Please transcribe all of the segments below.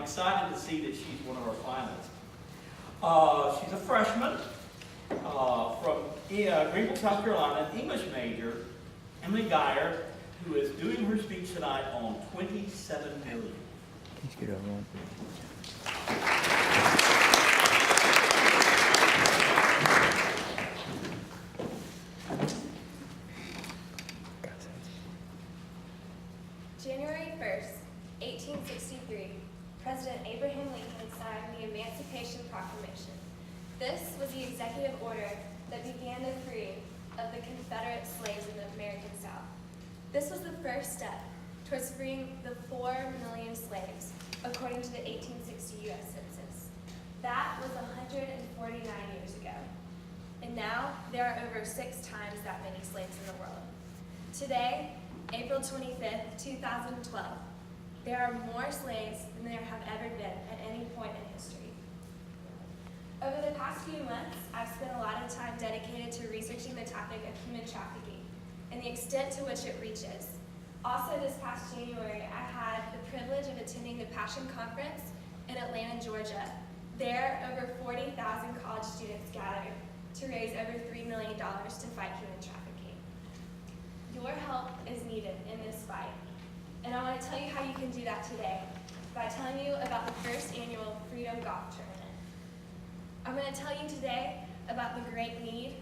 excited to see that she's one of our finalists. She's a freshman from Greenville, South Carolina, an English major, Emily Geyer, who is doing her speech tonight on 27 million. January 1st, 1863, President Abraham Lincoln signed the Emancipation Proclamation. This was the executive order that began the freeing of the Confederate slaves in the American South. This was the first step towards freeing the 4 million slaves, according to the 1860 U.S. Census. That was 149 years ago. And now, there are over 6 times that many slaves in the world. Today, April 25th, 2012, there are more slaves than there have ever been at any point in history. Over the past few months, I've spent a lot of time dedicated to researching the topic of human trafficking and the extent to which it reaches. Also, this past January, I had the privilege of attending the Passion Conference in Atlanta, Georgia. There, over 40,000 college students gathered to raise over $3 million to fight human trafficking. Your help is needed in this fight, and I want to tell you how you can do that today by telling you about the first annual Freedom Golf Tournament. I'm going to tell you today about the great need,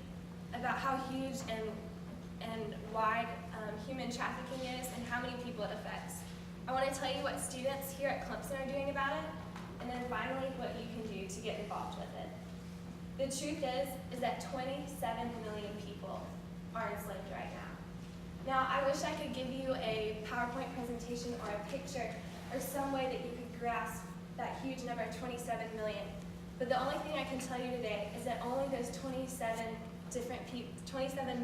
about how huge and wide human trafficking is and how many people it affects. I want to tell you what students here at Clemson are doing about it, and then finally what you can do to get involved with it. The truth is that 27 million people are enslaved right now. Now, I wish I could give you a PowerPoint presentation or a picture or some way that you could grasp that huge number of 27 million. But the only thing I can tell you today is that only those 27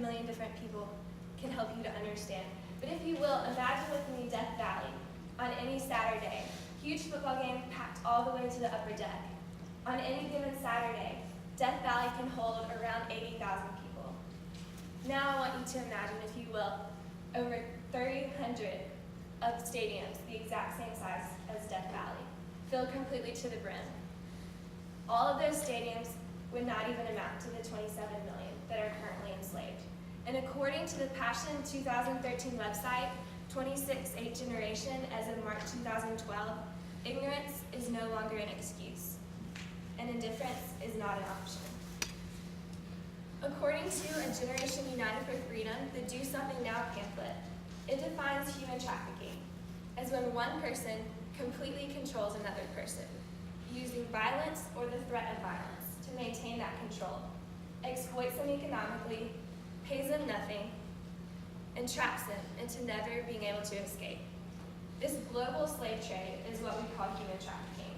million different people can help you to understand. But if you will, imagine with me Death Valley on any Saturday. Huge football game packed all the way to the upper deck. On any given Saturday, Death Valley can hold around 80,000 people. Now I want you to imagine, if you will, over 300 of stadiums the exact same size as Death Valley, filled completely to the brim. All of those stadiums would not even amount to the 27 million that are currently enslaved. And according to the Passion 2013 website, 26th generation as of March 2012, ignorance is no longer an excuse, and indifference is not an option. According to a Generation United for Freedom, the Do Something Now pamphlet, it defines human trafficking as when one person completely controls another person, using violence or the threat of violence to maintain that control, exploits them economically, pays them nothing, and traps them into never being able to escape. This global slave trade is what we call human trafficking.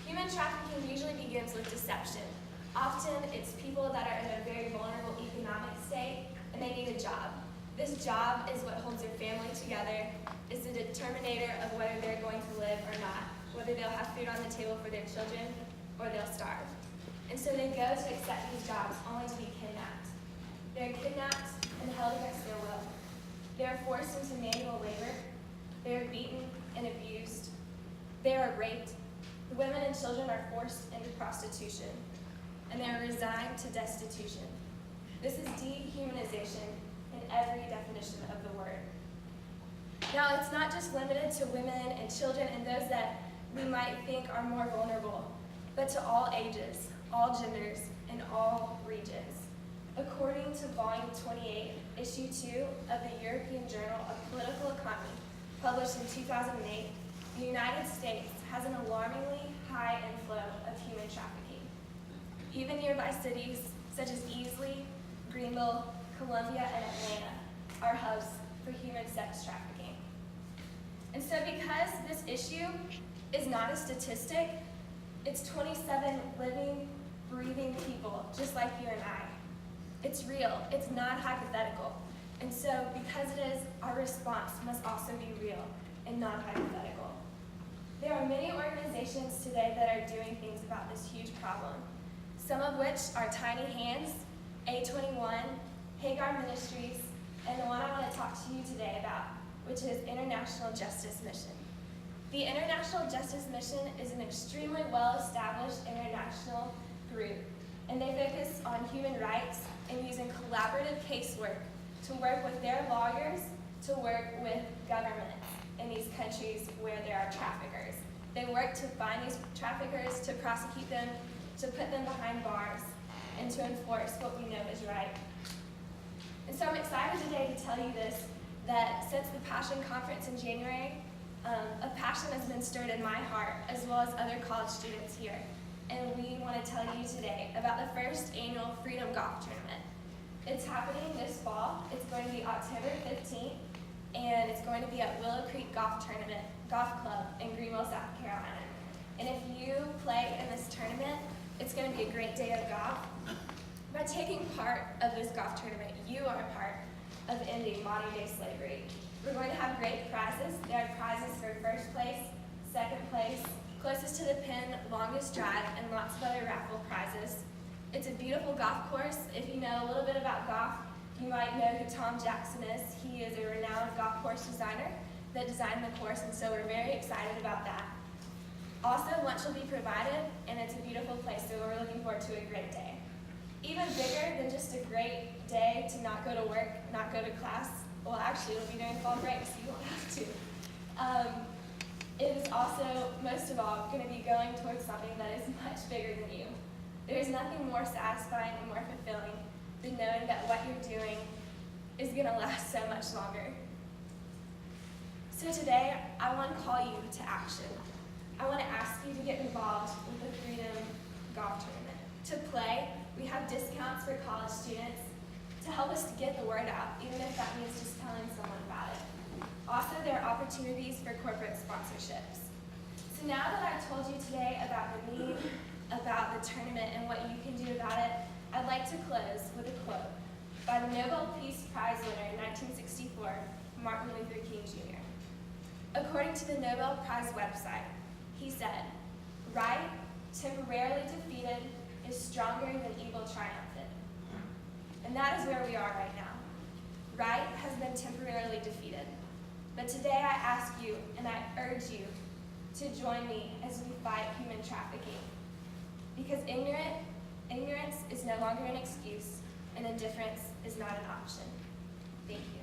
Human trafficking usually begins with deception. Often it's people that are in a very vulnerable economic state and they need a job. This job is what holds their family together, is the determinator of whether they're going to live or not, whether they'll have food on the table for their children or they'll starve. And so they go to accept these jobs only to be kidnapped. They're kidnapped and held against their will. They're forced into manual labor. They're beaten and abused. They are raped. The women and children are forced into prostitution, and they are resigned to destitution. This is dehumanization in every definition of the word. Now, it's not just limited to women and children and those that we might think are more vulnerable, but to all ages, all genders, and all regions. According to Volume 28, Issue 2 of the European Journal of Political Economy, published in 2008, the United States has an alarmingly high inflow of human trafficking. Even nearby cities such as Easley, Greenville, Columbia, and Atlanta are hubs for human sex trafficking. And so because this issue is not a statistic, it's 27 living, breathing people just like you and I. It's real, it's not hypothetical. And so because it is, our response must also be real and not hypothetical. There are many organizations today that are doing things about this huge problem, some of which are Tiny Hands, A21, Hagar Ministries, and the one I want to talk to you today about, which is International Justice Mission. The International Justice Mission is an extremely well-established international group, and they focus on human rights and using collaborative casework to work with their lawyers, to work with governments in these countries where there are traffickers. They work to find these traffickers, to prosecute them, to put them behind bars, and to enforce what we know is right. And so I'm excited today to tell you this, that since the Passion Conference in January, a passion has been stirred in my heart, as well as other college students here. And we want to tell you today about the first annual Freedom Golf Tournament. It's happening this fall. It's going to be October 15th, and it's going to be at Willow Creek Golf Club in Greenville, South Carolina. And if you play in this tournament, it's going to be a great day of golf. By taking part of this golf tournament, you are a part of ending modern-day slavery. We're going to have great prizes. There are prizes for first place, second place, closest to the pin, longest drive, and lots of other raffle prizes. It's a beautiful golf course. If you know a little bit about golf, you might know who Tom Jackson is. He is a renowned golf course designer that designed the course, and so we're very excited about that. Also, lunch will be provided, and it's a beautiful place, so we're looking forward to a great day. Even bigger than just a great day to not go to work, not go to class. Well, actually, it'll be during fall break, so you won't have to. It is also, most of all, going to be going towards something that is much bigger than you. There is nothing more satisfying and more fulfilling than knowing that what you're doing is going to last so much longer. So today, I want to call you to action. I want to ask you to get involved with the Freedom Golf Tournament. To play, we have discounts for college students to help us to get the word out, even if that means just telling someone about it. Also, there are opportunities for corporate sponsorships. So now that I've told you today about the need, about the tournament, and what you can do about it, I'd like to close with a quote by the Nobel Peace Prize winner in 1964, Martin Luther King Jr. According to the Nobel Prize website, he said, "Right, temporarily defeated, is stronger than evil triumphant." And that is where we are right now. Right has been temporarily defeated. But today I ask you, and I urge you, to join me as we fight human trafficking. Because ignorance is no longer an excuse, and indifference is not an option. Thank you.